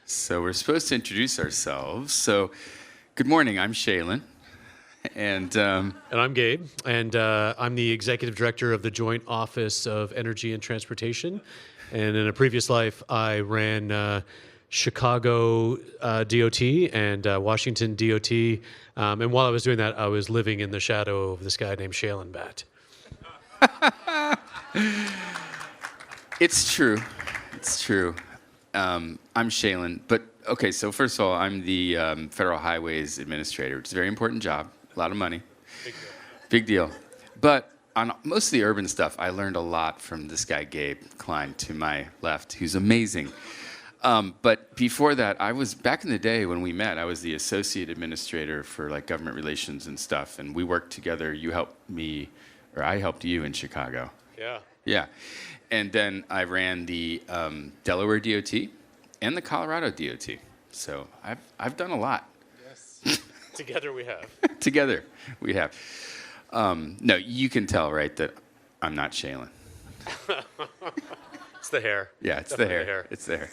So we're supposed to introduce ourselves. So, good morning. I'm Shailen, and And I'm Gabe, and I'm the executive director of the Joint Office of Energy and Transportation. And in a previous life, I ran Chicago DOT and Washington DOT. And while I was doing that, I was living in the shadow of this guy named Shailen Bhatt. it's true. It's true. I'm Shailen, but okay. So first of all, I'm the Federal Highways Administrator, which is a very important job. A lot of money. Big deal. Big deal. But on most of the urban stuff, I learned a lot from this guy, Gabe Klein, to my left, who's amazing. But before that, I was, back in the day when we met, I was the Associate Administrator for like government relations and stuff. And we worked together. You helped me, or I helped you in Chicago. Yeah. Yeah. And then I ran the Delaware DOT and the Colorado DOT. So I've done a lot. Yes. Together we have. Together we have. No, you can tell, right, that I'm not Shailen. It's the hair. Yeah, it's Definitely the hair. It's the hair.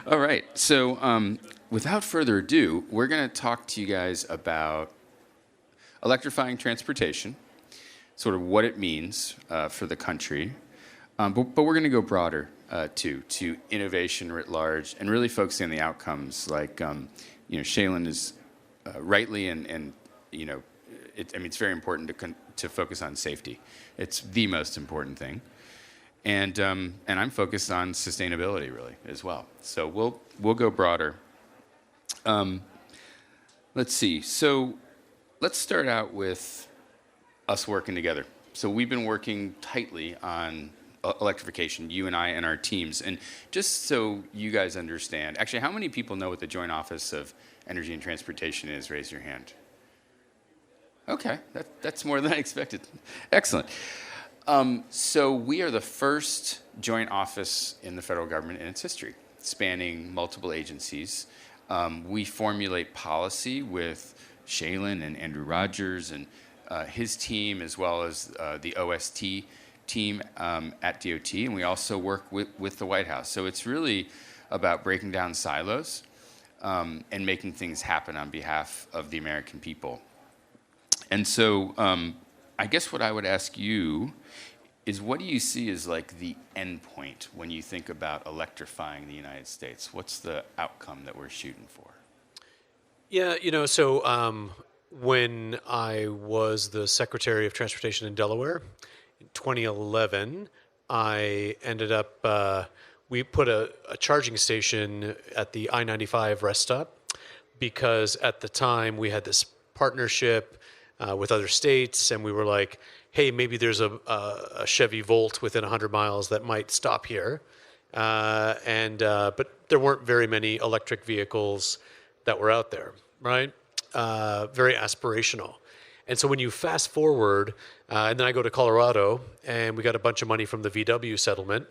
All right. So without further ado, we're going to talk to you guys about electrifying transportation, sort of what it means for the country. But we're going to go broader, too, to innovation writ large and really focusing on the outcomes. Like, Shailen is rightly and it's very important to focus on safety. It's the most important thing. And I'm focused on sustainability, really, as well. So we'll go broader. Let's see. So let's start out with us working together. So we've been working tightly on electrification, you and I and our teams. And just so you guys understand, actually, how many people know what the Joint Office of Energy and Transportation is? Raise your hand. Okay, that's more than I expected. Excellent. So we are the first joint office in the federal government in its history, spanning multiple agencies. We formulate policy with Shailen and Andrew Rogers and his team, as well as the OST team at DOT, and we also work with the White House. So it's really about breaking down silos and making things happen on behalf of the American people. And so I guess what I would ask you is, what do you see as like the end point when you think about electrifying the United States? What's the outcome that we're shooting for? Yeah, so when I was the Secretary of Transportation in Delaware in 2011, I ended up, we put a charging station at the I-95 rest stop because at the time we had this partnership with other states, and we were like, hey, maybe there's a Chevy Volt within 100 miles that might stop here. But there weren't very many electric vehicles that were out there, right? Very aspirational. And so when you fast forward, and then I go to Colorado, and we got a bunch of money from the VW settlement,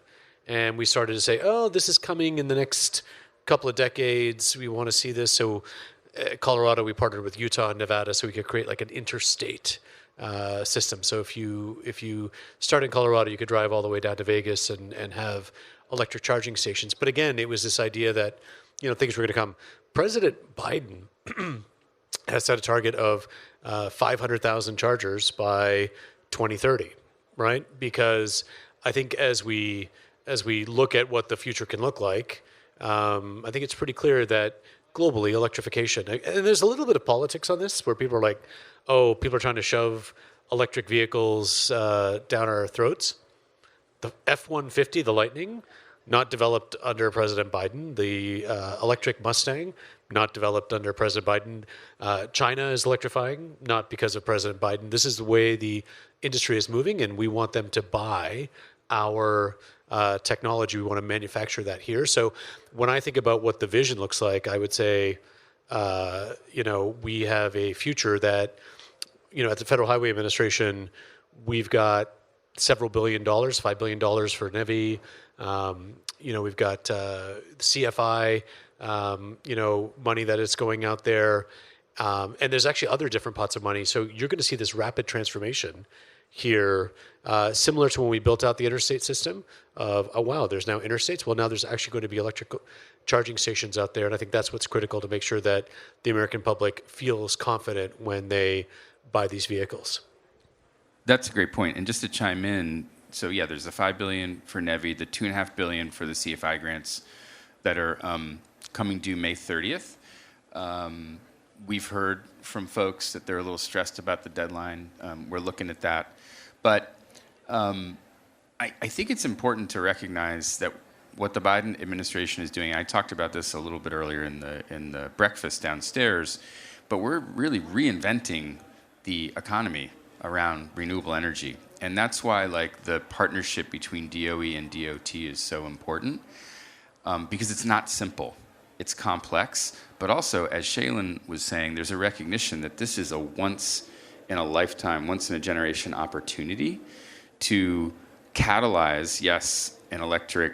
and we started to say, oh, this is coming in the next couple of decades. We want to see this. So Colorado, we partnered with Utah and Nevada so we could create like an interstate system. So if you start in Colorado, you could drive all the way down to Vegas and have electric charging stations. But again, it was this idea that things were going to come. President Biden has set a target of 500,000 chargers by 2030, right? Because I think as we look at what the future can look like, I think it's pretty clear that globally, electrification, and there's a little bit of politics on this where people are like, oh, people are trying to shove electric vehicles down our throats. The F-150, the Lightning, not developed under President Biden. The electric Mustang, not developed under President Biden. China is electrifying, not because of President Biden. This is the way the industry is moving, and we want them to buy our technology. We want to manufacture that here. So when I think about what the vision looks like, I would say, we have a future that, at the Federal Highway Administration, we've got several $1 billion, $5 billion for NEVI. We've got CFI, money that is going out there. And there's actually other different pots of money. So you're going to see this rapid transformation here, similar to when we built out the interstate system of, oh, wow, there's now interstates. Well, now there's actually going to be electric charging stations out there. And I think that's what's critical to make sure that the American public feels confident when they buy these vehicles. That's a great point. And just to chime in, so yeah, there's the $5 billion for NEVI, the $2.5 billion for the CFI grants that are coming due May 30th. We've heard from folks that they're a little stressed about the deadline. We're looking at that. But I think it's important to recognize that what the Biden administration is doing, I talked about this a little bit earlier in the breakfast downstairs, but we're really reinventing the economy around renewable energy. And that's why like the partnership between DOE and DOT is so important, because it's not simple. It's complex, but also, as Shailen was saying, there's a recognition that this is a once-in-a-lifetime, once-in-a-generation opportunity to catalyze, yes, an electric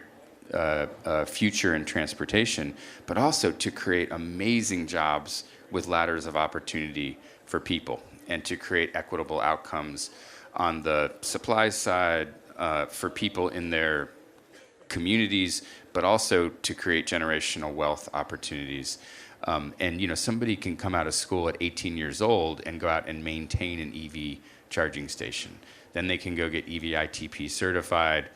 future in transportation, but also to create amazing jobs with ladders of opportunity for people and to create equitable outcomes on the supply side for people in their communities, but also to create generational wealth opportunities. And you know, somebody can come out of school at 18 years old and go out and maintain an EV charging station. Then they can go get EVITP certified,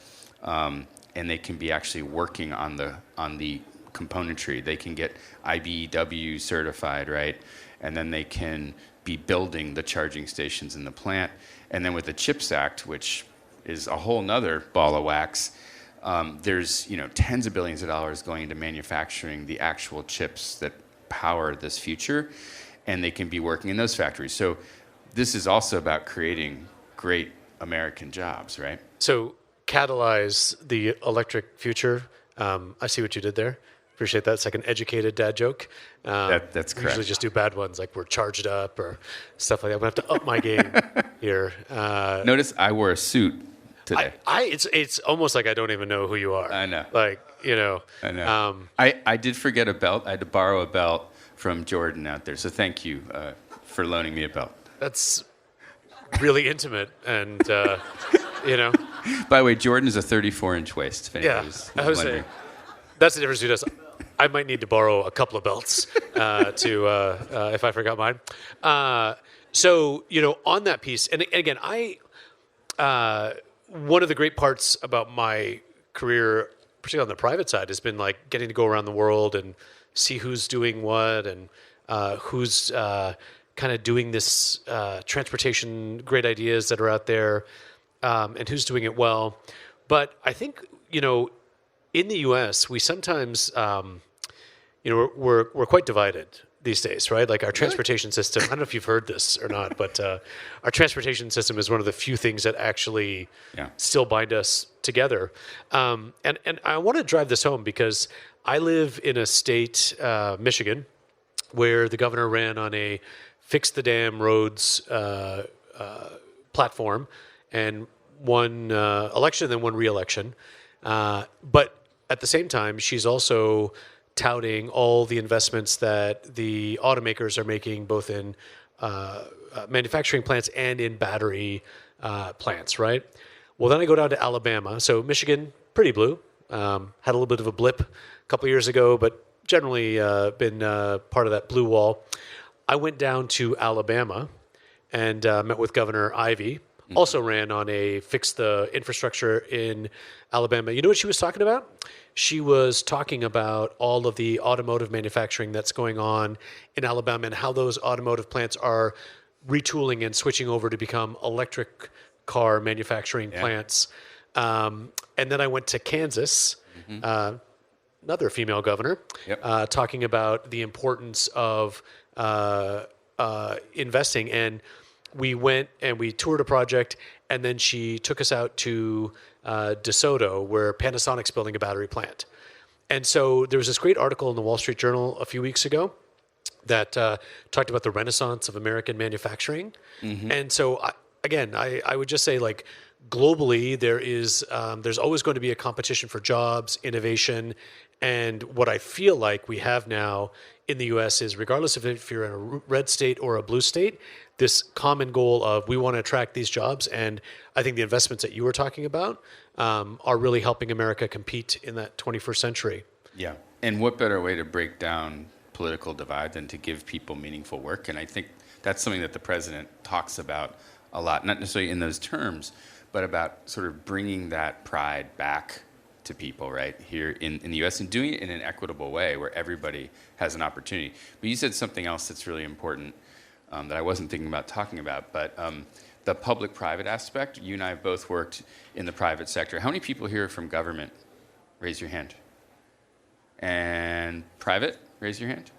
and they can be actually working on the componentry. They can get IBEW certified, right? And then they can be building the charging stations in the plant. And then with the CHIPS Act, which is a whole nother ball of wax, there's tens of billions of dollars going into manufacturing the actual chips that power this future, and they can be working in those factories. So this is also about creating great American jobs, right? So catalyze the electric future. I see what you did there. Appreciate that. It's like an educated dad joke. That's correct. We usually just do bad ones, like we're charged up or stuff like that. I'm going to have to up my game here. Notice I wore a suit today. It's almost like I don't even know who you are. I know. I know. I did forget a belt. I had to borrow a belt from Jordan out there. So thank you for loaning me a belt. That's really intimate. And, By the way, Jordan is a 34-inch waist. Yeah, I was saying. That's the difference between us. I might need to borrow a couple of belts if I forgot mine. So, on that piece, and again, one of the great parts about my career, particularly on the private side, has been like getting to go around the world and see who's doing what and who's kind of doing this transportation, great ideas that are out there, and who's doing it well. But I think, in the U.S., we sometimes, we're quite divided these days, right? Like our transportation system, I don't know if you've heard this or not, but our transportation system is one of the few things that actually still bind us together. And I want to drive this home because I live in a state, Michigan, where the governor ran on a fix the damn roads platform and won election, then won re-election. But at the same time, she's also touting all the investments that the automakers are making, both in manufacturing plants and in battery plants, right? Well, then I go down to Alabama. So Michigan, pretty blue. Had a little bit of a blip a couple years ago, but generally been part of that blue wall. I went down to Alabama and met with Governor Ivey. Also ran on a fix the infrastructure in Alabama. You know what she was talking about? She was talking about all of the automotive manufacturing that's going on in Alabama and how those automotive plants are retooling and switching over to become electric car manufacturing plants. And then I went to Kansas, another female governor, talking about the importance of investing. And we went and we toured a project, and then she took us out to DeSoto, where Panasonic's building a battery plant. And so there was this great article in the Wall Street Journal a few weeks ago that talked about the renaissance of American manufacturing. And so, I would just say, like, globally, there's always going to be a competition for jobs, innovation, and what I feel like we have now in the U.S. is, regardless of if you're in a red state or a blue state, this common goal of we want to attract these jobs. And I think the investments that you were talking about are really helping America compete in that 21st century. Yeah. And what better way to break down political divide than to give people meaningful work? And I think that's something that the president talks about a lot, not necessarily in those terms, but about sort of bringing that pride back to people right here in the U.S. and doing it in an equitable way where everybody has an opportunity. But you said something else that's really important that I wasn't thinking about talking about, but the public-private aspect. You and I have both worked in the private sector. How many people here are from government? Raise your hand. And private? Raise your hand.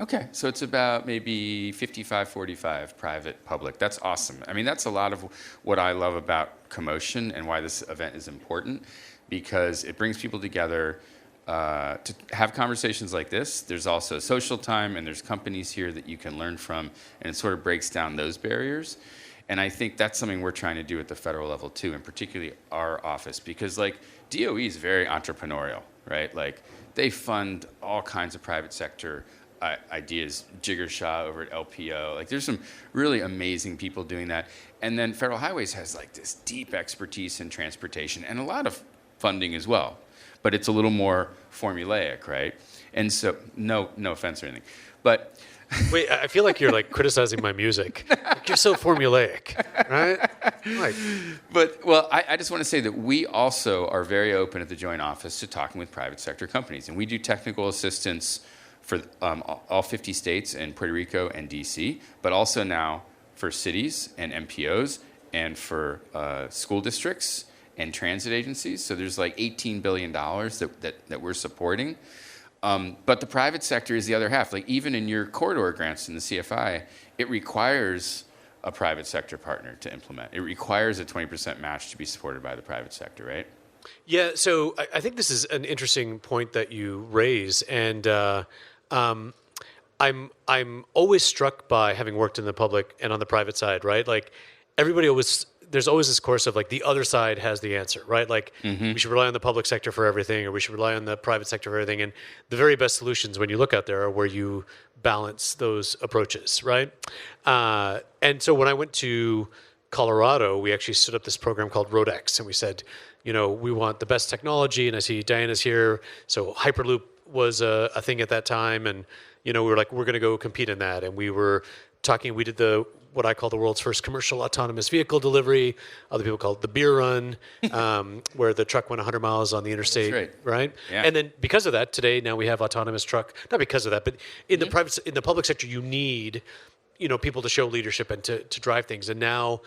Okay, so it's about maybe 55-45 private, public. That's awesome. I mean, that's a lot of what I love about CoMotion and why this event is important, because it brings people together to have conversations like this. There's also social time, and there's companies here that you can learn from, and it sort of breaks down those barriers. And I think that's something we're trying to do at the federal level too, and particularly our office, because like DOE is very entrepreneurial, right? Like they fund all kinds of private sector ideas. Jigger Shah over at LPO, like there's some really amazing people doing that. And then Federal Highways has like this deep expertise in transportation and a lot of funding as well, but it's a little more formulaic, right? And so, no offense or anything, but wait, I feel like you're like criticizing my music. Like, you're so formulaic, right? Like, but well, I just want to say that we also are very open at the Joint Office to talking with private sector companies, and we do technical assistance for all 50 states and Puerto Rico and DC, but also now for cities and MPOs and for school districts and transit agencies. So there's like $18 billion that we're supporting. But the private sector is the other half. Like even in your corridor grants in the CFI, it requires a private sector partner to implement. It requires a 20% match to be supported by the private sector, right? yeah, so I think this is an interesting point that you raise, and I'm always struck by, having worked in the public and on the private side, right? Like there's always this course of like the other side has the answer, right? Like we should rely on the public sector for everything, or we should rely on the private sector for everything. And the very best solutions when you look out there are where you balance those approaches, right? And so when I went to Colorado, we actually stood up this program called RoadX, and we said, we want the best technology. And I see Diana's here. So Hyperloop was a thing at that time, and we were like, we're going to go compete in that. And we were talking. We did what I call the world's first commercial autonomous vehicle delivery. Other people call it the beer run, where the truck went 100 miles on the interstate, right? Yeah. And then because of that, today now we have autonomous truck. Not because of that, but in the public sector, you need people to show leadership and to drive things. And now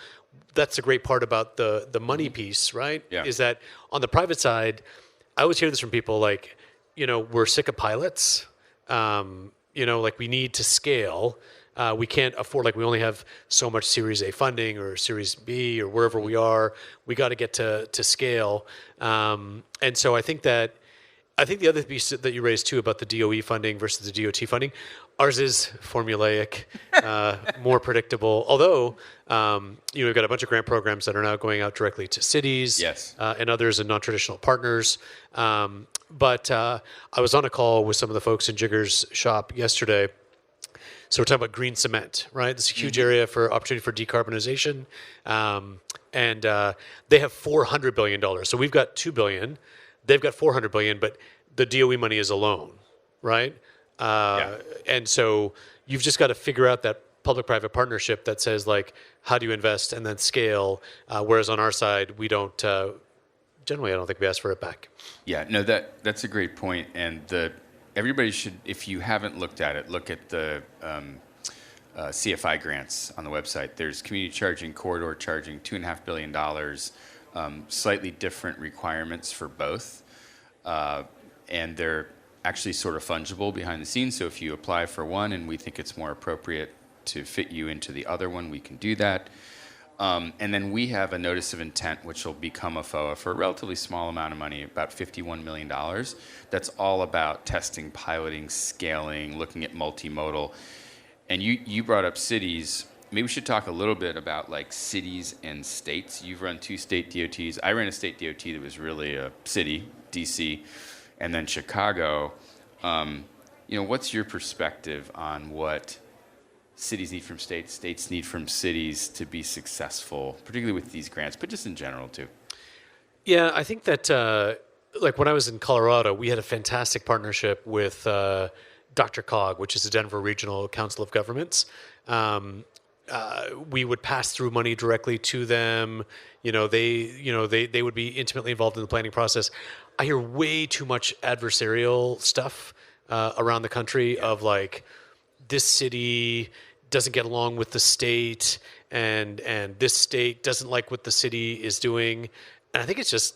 that's a great part about the money piece, right? Yeah. Is that on the private side, I always hear this from people like, we're sick of pilots. Like we need to scale. We can't afford, like we only have so much Series A funding or Series B or wherever we are. We got to get to scale. And so I think the other piece that you raised too about the DOE funding versus the DOT funding, ours is formulaic, more predictable. Although, we've got a bunch of grant programs that are now going out directly to cities, Yes. And others and non-traditional partners. But I was on a call with some of the folks in Jigger's shop yesterday. So we're talking about green cement, right? This is a huge area for opportunity for decarbonization. And they have $400 billion. So we've got $2 billion. They've got $400 billion, but the DOE money is a loan, right? And so you've just got to figure out that public-private partnership that says, like, how do you invest and then scale? Whereas on our side, we don't, generally, I don't think we ask for it back. Yeah, no, that's a great point. And everybody should, if you haven't looked at it, look at the CFI grants on the website. There's community charging, corridor charging, $2.5 billion, slightly different requirements for both. And they're actually sort of fungible behind the scenes. So if you apply for one and we think it's more appropriate to fit you into the other one, we can do that. And then we have a notice of intent, which will become a FOA for a relatively small amount of money, about $51 million. That's all about testing, piloting, scaling, looking at multimodal. And you brought up cities. maybe we should talk a little bit about like cities and states. You've run 2 state DOTs. I ran a state DOT that was really a city, DC, and then Chicago. What's your perspective on what cities need from states, states need from cities to be successful, particularly with these grants, but just in general too? Yeah, I think that like when I was in Colorado, we had a fantastic partnership with Dr. Cog, which is the Denver Regional Council of Governments. We would pass through money directly to them. They would be intimately involved in the planning process. I hear way too much adversarial stuff around the country of like, this city doesn't get along with the state, and this state doesn't like what the city is doing. And I think it's just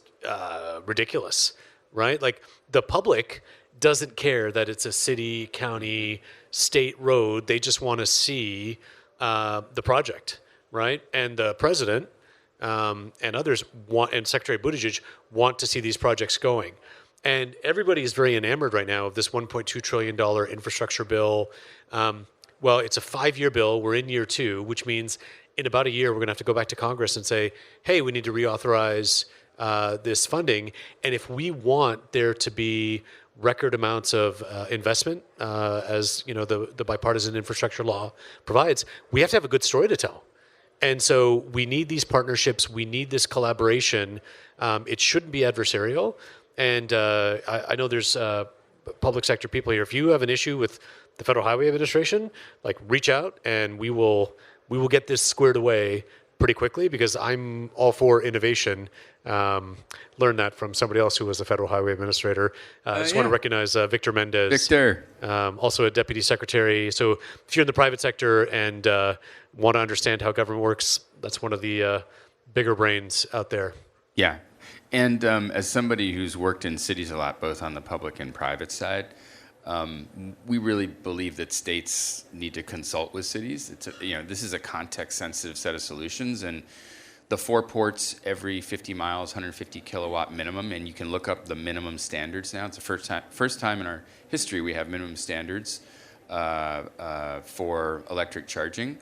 ridiculous, right? Like, the public doesn't care that it's a city, county, state road. They just want to see the project, right? And the president and others and Secretary Buttigieg want to see these projects going. And everybody is very enamored right now of this $1.2 trillion infrastructure bill. Well, it's a 5-year bill. We're in year 2, which means in about a year, we're going to have to go back to Congress and say, hey, we need to reauthorize this funding. And if we want there to be record amounts of investment, as the bipartisan infrastructure law provides, we have to have a good story to tell. And so we need these partnerships. We need this collaboration. It shouldn't be adversarial. And I know there's public sector people here. If you have an issue with the Federal Highway Administration, like, reach out and we will get this squared away pretty quickly, because I'm all for innovation. Learned that from somebody else who was a Federal Highway Administrator. I just want to recognize Victor Mendez. Victor. Also a Deputy Secretary. So if you're in the private sector and want to understand how government works, that's one of the bigger brains out there. Yeah. And as somebody who's worked in cities a lot, both on the public and private side, we really believe that states need to consult with cities. This is a context-sensitive set of solutions, and the 4 ports every 50 miles, 150 kilowatt minimum, and you can look up the minimum standards now. It's the first time in our history we have minimum standards for electric charging,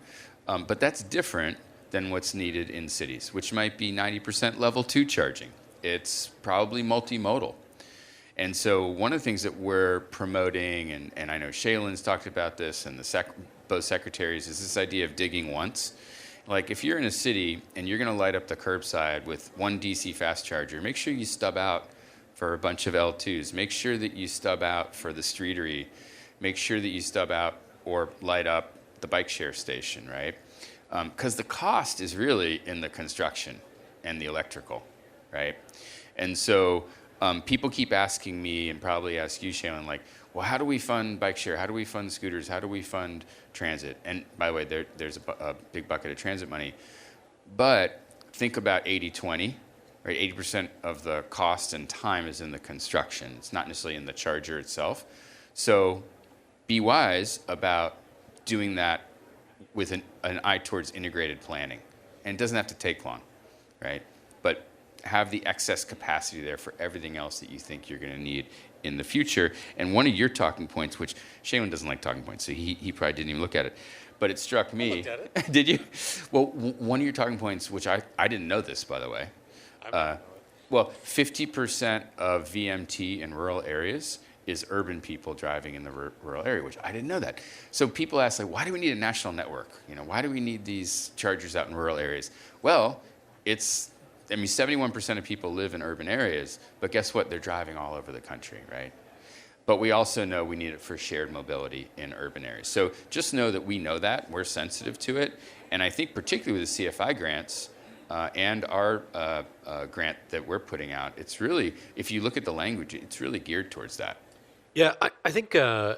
but that's different than what's needed in cities, which might be 90% level 2 charging. It's probably multimodal. And so one of the things that we're promoting, and I know Shailen's talked about this, and both secretaries, is this idea of digging once. Like, if you're in a city and you're going to light up the curbside with 1 DC fast charger, make sure you stub out for a bunch of L2s. Make sure that you stub out for the streetery. Make sure that you stub out or light up the bike share station, right? Because the cost is really in the construction and the electrical, right? And so people keep asking me, and probably ask you, Shailen, like, well, how do we fund bike share? How do we fund scooters? How do we fund transit? And by the way, there's a big bucket of transit money. But think about 80-20, right? 80% of the cost and time is in the construction. It's not necessarily in the charger itself. So be wise about doing that with an eye towards integrated planning. And it doesn't have to take long, right? But have the excess capacity there for everything else that you think you're going to need in the future. And one of your talking points, which Shailen doesn't like talking points, so he probably didn't even look at it, but it struck me. I looked at it. Did you? Well, one of your talking points, which I didn't know this, by the way. Well, 50% of VMT in rural areas is urban people driving in the rural area, which I didn't know that. So people ask, like, why do we need a national network? Why do we need these chargers out in rural areas? Well, 71% of people live in urban areas, but guess what? They're driving all over the country, right? But we also know we need it for shared mobility in urban areas. So just know that we know that. We're sensitive to it. And I think particularly with the CFI grants and our grant that we're putting out, it's really, if you look at the language, it's really geared towards that. Yeah, I think, I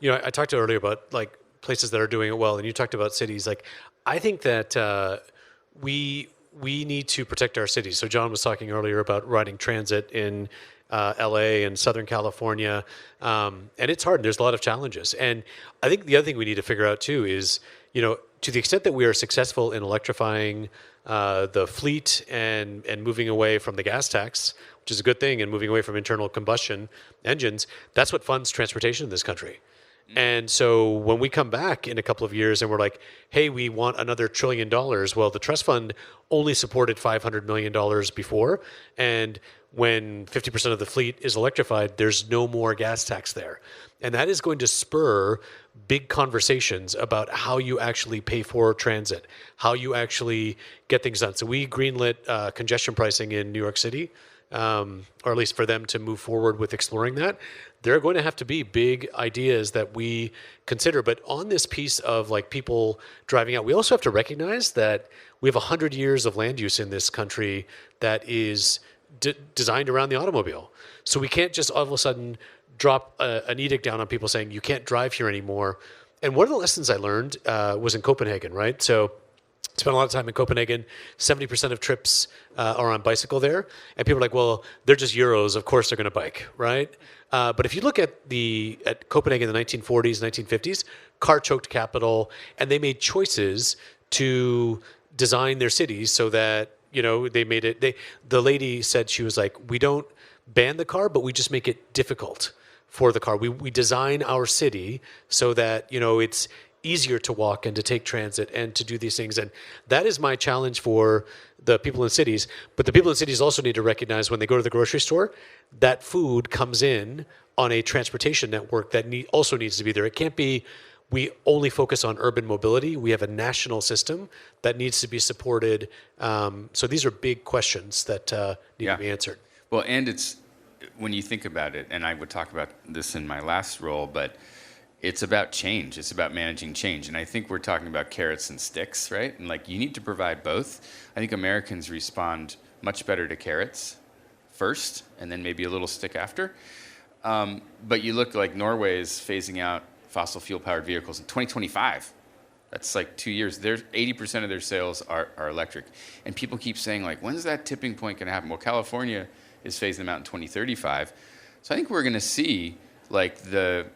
talked earlier about, like, places that are doing it well, and you talked about cities. Like, I think that we need to protect our cities. So John was talking earlier about riding transit in LA and Southern California. And it's hard. There's a lot of challenges. And I think the other thing we need to figure out too is, to the extent that we are successful in electrifying the fleet and moving away from the gas tax, which is a good thing, and moving away from internal combustion engines, that's what funds transportation in this country. And so when we come back in a couple of years and we're like, hey, we want another $1 trillion, well, the trust fund only supported $500 million before. And when 50% of the fleet is electrified, there's no more gas tax there. And that is going to spur big conversations about how you actually pay for transit, how you actually get things done. So we greenlit congestion pricing in New York City, or at least for them to move forward with exploring that. There are going to have to be big ideas that we consider. But on this piece of like people driving out, we also have to recognize that we have 100 years of land use in this country that is designed around the automobile. So we can't just all of a sudden drop an edict down on people saying you can't drive here anymore. And one of the lessons I learned was in Copenhagen, right? So spent a lot of time in Copenhagen. 70% of trips are on bicycle there. And people are like, well, they're just Euros. Of course they're going to bike, right? But if you look at Copenhagen in the 1940s, 1950s, car choked capital, and they made choices to design their cities so that, they made it. The lady said, she was like, we don't ban the car, but we just make it difficult for the car. We design our city so that, it's easier to walk and to take transit and to do these things. And that is my challenge for the people in cities. But the people in cities also need to recognize when they go to the grocery store, that food comes in on a transportation network that also needs to be there. It can't be we only focus on urban mobility. We have a national system that needs to be supported. So these are big questions that need to be answered. Well, and it's, when you think about it, and I would talk about this in my last role, but it's about change. It's about managing change. And I think we're talking about carrots and sticks, right? And like, you need to provide both. I think Americans respond much better to carrots first, and then maybe a little stick after. But you look like Norway is phasing out fossil fuel powered vehicles in 2025. That's like 2 years. 80% of their sales are electric. And people keep saying, like, when's that tipping point going to happen? Well, California is phasing them out in 2035. So I think we're going to see like the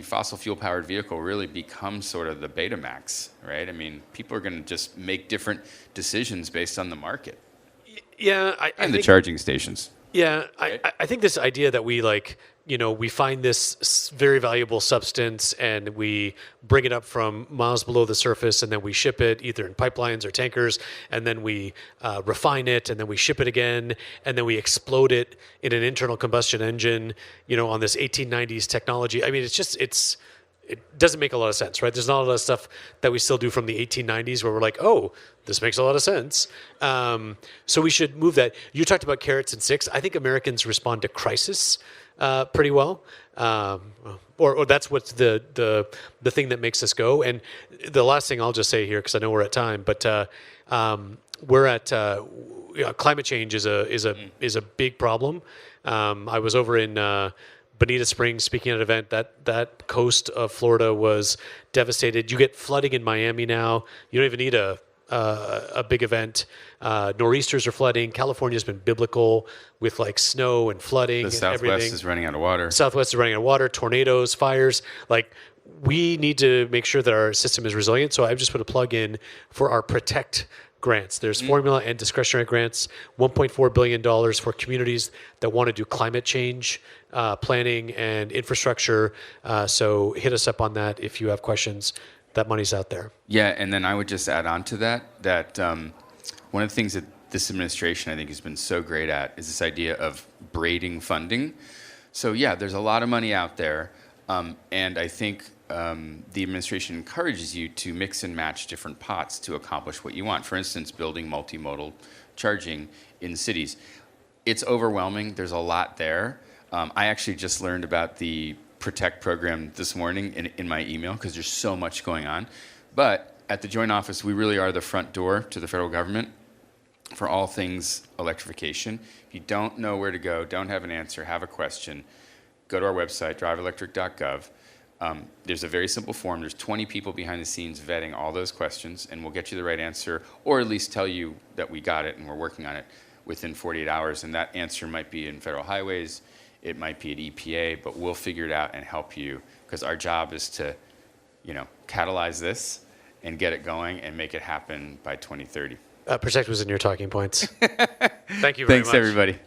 fossil fuel powered vehicle really become sort of the Betamax, right? I mean, people are going to just make different decisions based on the market. Yeah. And the charging stations. Yeah. Right? I think this idea that we we find this very valuable substance and we bring it up from miles below the surface and then we ship it either in pipelines or tankers and then we refine it and then we ship it again and then we explode it in an internal combustion engine, on this 1890s technology. I mean, it doesn't make a lot of sense, right? There's not a lot of stuff that we still do from the 1890s where we're like, oh, this makes a lot of sense. So we should move that. You talked about carrots and sticks. I think Americans respond to crisis pretty well, or that's what's the thing that makes us go. And the last thing I'll just say here, because I know we're at time, but we're at climate change is a big problem. I was over in Bonita Springs speaking at an event. That coast of Florida was devastated. You get flooding in Miami now. You don't even need a big event. Nor'easters are flooding. California's been biblical with like snow and flooding. The and Southwest everything. is running out of water. Southwest is running out of water. Tornadoes, fires. Like, we need to make sure that our system is resilient. So I've just put a plug in for our Protect grants. There's formula and discretionary grants, $1.4 billion for communities that want to do climate change planning and infrastructure. So hit us up on that if you have questions. That money's out there. Yeah, and then I would just add on to that one of the things that this administration I think has been so great at is this idea of braiding funding. So yeah, there's a lot of money out there, and I think the administration encourages you to mix and match different pots to accomplish what you want. For instance, building multimodal charging in cities. It's overwhelming. There's a lot there. I actually just learned about the Protect program this morning in my email because there's so much going on. But at the Joint Office, we really are the front door to the federal government for all things electrification. If you don't know where to go, don't have an answer, have a question, go to our website, driveelectric.gov. There's a very simple form. There's 20 people behind the scenes vetting all those questions, and we'll get you the right answer, or at least tell you that we got it and we're working on it within 48 hours. And that answer might be in federal highways, it might be at EPA, but we'll figure it out and help you, because our job is to, catalyze this and get it going and make it happen by 2030. Protect was in your talking points. Thank you very much. Thanks, everybody.